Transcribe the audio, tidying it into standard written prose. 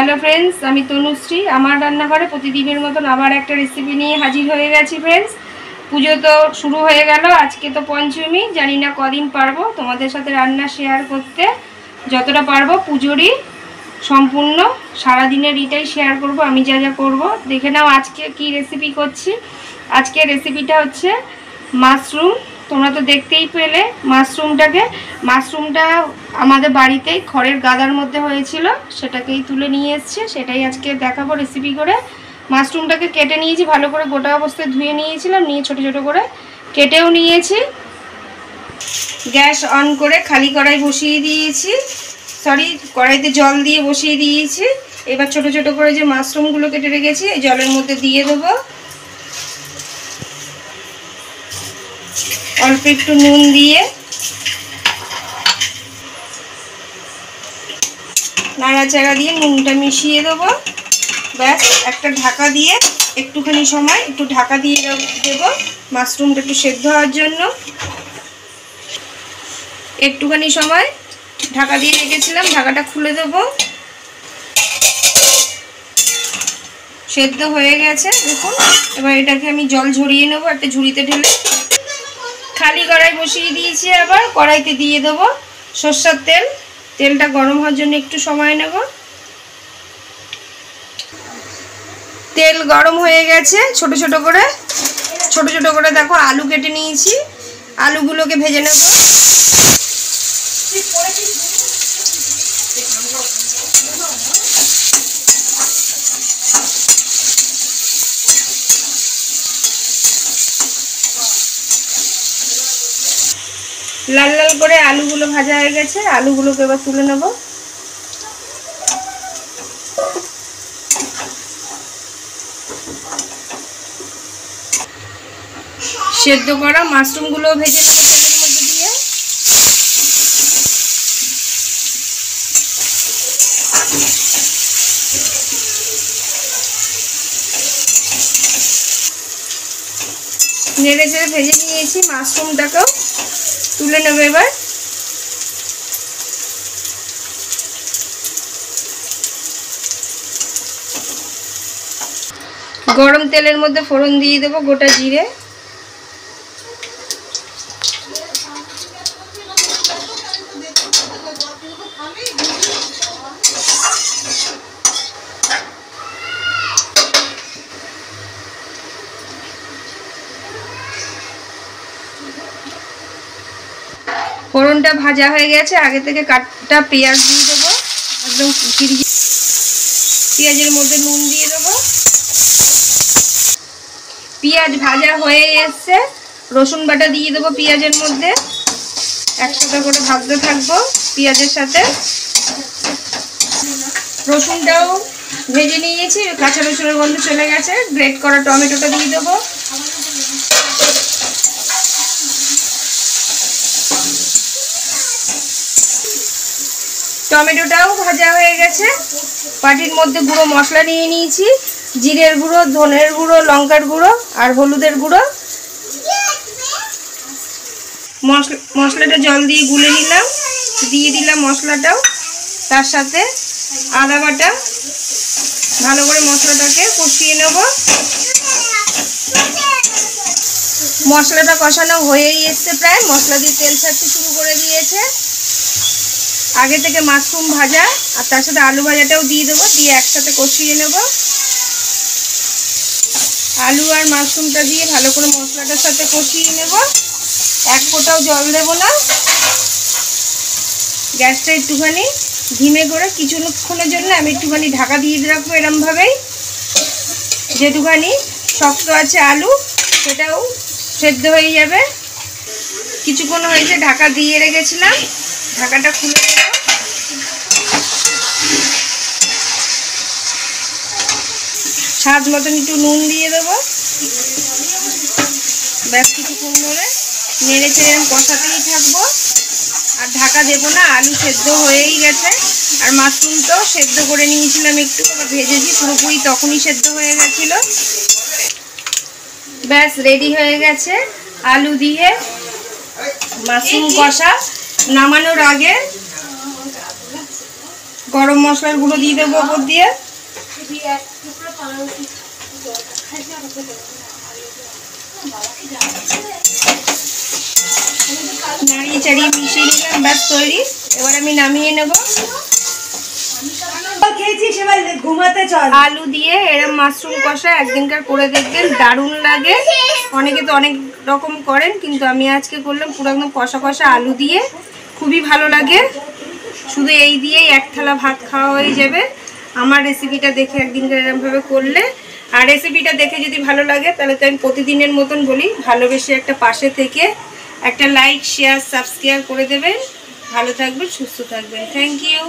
Hello friends, আমি তনুশ্রী। আমার রান্নাঘরে প্রতিদিনের মতন আবার একটা রেসিপি নিয়ে হাজির হয়ে গেছি ফ্রেন্ডস। পুজো তো শুরু হয়ে গেল, আজকে তো পঞ্চমী। জানি না কদিন পারবো তোমাদের সাথে রান্না শেয়ার করতে, যতটা পারবো পুজোরই সম্পূর্ণ সারাদিনের এটাই শেয়ার করব। আমি যা যা করবো দেখে নাও আজকে কি রেসিপি করছি। আজকে রেসিপিটা হচ্ছে মাশরুম। তোমরা তো দেখতেই পেলে মাশরুমটা আমাদের বাড়িতেই খড়ের গাদার মধ্যে হয়েছিল, সেটাকেই তুলে নিয়ে এসছে, সেটাই আজকে দেখাবো রেসিপি করে। মাশরুমটাকে কেটে নিয়েছি, ভালো করে গোটা অবস্থায় ধুয়ে নিয়েছিলাম, নিয়ে ছোট ছোট করে কেটেও নিয়েছি। গ্যাস অন করে খালি কড়াই বসিয়ে দিয়েছি, কড়াইতে জল দিয়ে বসিয়ে দিয়েছি। এবার ছোট ছোট করে যে মাশরুমগুলো কেটে রেখেছি এই জলের মধ্যে দিয়ে দেবো। অল্প একটু নুন দিয়ে নাড়াচাড়া দিয়ে নুনটা মিশিয়ে দেবো। ব্যাস, একটা ঢাকা দিয়ে একটুখানি সময় একটু ঢাকা দিয়ে দেবো মাশরুমটা একটু সেদ্ধ হওয়ার জন্য। একটুখানি সময় ঢাকা দিয়ে রেখেছিলাম, ঢাকাটা খুলে দেবো। সেদ্ধ হয়ে গেছে দেখুন। এবার এটাকে আমি জল ঝরিয়ে নেবো একটা ঝুড়িতে ঢেলে। খালি কড়াই বসিয়ে দিয়েছি, আবার কড়াইতে দিয়ে দেবো সরষের তেল। তেলটা গরম হওয়ার জন্য একটু সময় নেব। তেল গরম হয়ে গেছে। ছোট ছোট করে দেখো আলু কেটে নিয়েছি, আলুগুলোকে ভেজে নেব। লাল লাল করে আলুগুলো ভাজা হয়ে গেছে, আলুগুলোকে এবার তুলে নেব। সেদ্ধ করা মাশরুমগুলো ভেজে নেব তেলের মধ্যে দিয়ে। নেড়ে চেড়ে ভেজে নিয়েছি, মাশরুমটাকেও তুলে নেব এবার। গরম তেলের মধ্যে ফোড়ন দিয়ে দেবো গোটা জিরে, ফোড়নটা ভাজা হয়ে গেছে। আগে থেকে কাটা পেঁয়াজ দিয়ে দেবো, একদম পেঁয়াজের মধ্যে নুন দিয়ে দেবো। পেঁয়াজ ভাজা হয়ে এসছে, রসুন বাটা দিয়ে দেবো পেঁয়াজের মধ্যে। একসাথে করে ভাজতে থাকবো পেঁয়াজের সাথে। রসুনটাও ভেজে নিয়েছি, কাঁচা রসুনের গন্ধ চলে গেছে। গ্রেট করা টমেটোটা দিয়ে দেবো। টমেটোটাও ভাজা হয়ে গেছে। বাটির মধ্যে গুঁড়ো মশলা নিয়ে নিয়েছি, জিরের গুঁড়ো, ধনের গুঁড়ো, লঙ্কার গুঁড়ো আর হলুদের গুঁড়ো। মশলাটা জল দিয়ে গুলে নিলাম, দিয়ে দিলাম মশলাটাও। তার সাথে আদা বাটা, ভালো করে মশলাটাকে কষিয়ে নেব। মশলাটা কষানো হয়েই এসছে প্রায়, মশলা দিয়ে তেল ছাড়তে শুরু করে দিয়েছে। আগে থেকে মাশরুম ভাজা আর তার সাথে আলু ভাজাটাও দিয়ে দেবো, দিয়ে একসাথে কষিয়ে নেব। আলু আর মাশরুমটা দিয়ে ভালো করে মশলাটার সাথে কষিয়ে নেব। এক ফোঁটাও জল দেব না। গ্যাসটা একটুখানি ধিমে করে কিছুক্ষণের জন্য আমি একটুখানি ঢাকা দিয়ে রাখবো এরমভাবেই। যেটুখানি শক্ত আছে আলু সেটাও সেদ্ধ হয়ে যাবে। কিছুক্ষণ হয়েছে ঢাকা দিয়ে রেখেছিলাম, ঢাকাটা খুলে দেব। স্বাদ মতন একটু নুন দিয়ে দেবো। ব্যাস, কিছুক্ষণ ধরে নেড়ে চেড়ে কষাতেই থাকবো, আর ঢাকা দেবো না। আলু সেদ্ধ হয়েই গেছে, আর মাশরুম তো সেদ্ধ করে নিয়েছিলাম, একটু ভেজেছি পুরোপুরি, তখনই সেদ্ধ হয়ে গেছিলো। ব্যাস, রেডি হয়ে গেছে আলু দিয়ে মাশরুম কষা। নামানোর আগে গরম মশলার গুঁড়ো দিয়ে দেবো ওপর দিয়ে। নাড়িয়ে চাড়িয়ে মিশিয়ে নিলাম, ব্যাস তৈরি। এবার আমি নামিয়ে নেব। আলু দিয়ে এরকম মাশরুম কষা একদিনকার করে দেখবেন, দারুণ লাগে। অনেকে তো অনেক রকম করেন, কিন্তু আমি আজকে করলাম পুরো একদম কষা কষা আলু দিয়ে, খুবই ভালো লাগে। শুধু এই দিয়েই এক থালা ভাত খাওয়া হয়ে যাবে। আমার রেসিপিটা দেখে একদিনকার এরকমভাবে করলে, আর রেসিপিটা দেখে যদি ভালো লাগে তাহলে তো আমি প্রতিদিনের মতন বলি, ভালোবেসে একটা পাশে থেকে একটা লাইক, শেয়ার, সাবস্ক্রাইব করে দেবেন। ভালো থাকবেন, সুস্থ থাকবেন। Thank you.